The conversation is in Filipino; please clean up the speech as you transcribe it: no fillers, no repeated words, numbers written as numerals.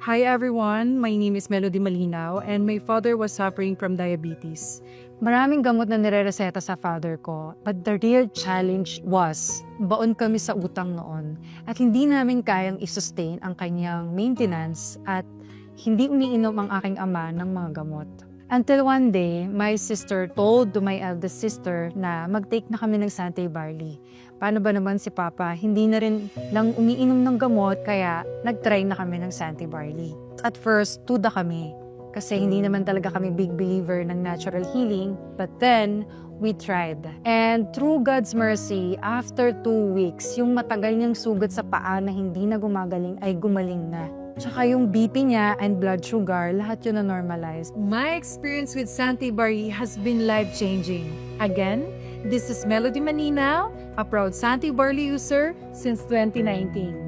Hi everyone, my name is Melody Malinaw and my father was suffering from diabetes. Maraming gamot na nire-reseta sa father ko, but the real challenge was, baon kami sa utang noon at hindi namin kayang i-sustain ang kanyang maintenance at hindi umiinom ang aking ama ng mga gamot. Until one day, my sister told to my eldest sister na mag-take na kami ng Sante Barley. Paano ba naman si Papa, hindi na rin lang umiinom ng gamot kaya nag-try na kami ng Sante Barley. At first, tuda kami kasi hindi naman talaga kami big believer ng natural healing. But then, we tried. And through God's mercy, after 2 weeks, yung matagal niyang sugat sa paa na hindi na gumagaling ay gumaling na. Tsaka yung BP niya and blood sugar, lahat yun na normalized. My experience with Sante Barley has been life-changing. Again, this is Melody Maninaw, a proud Sante Barley user since 2019.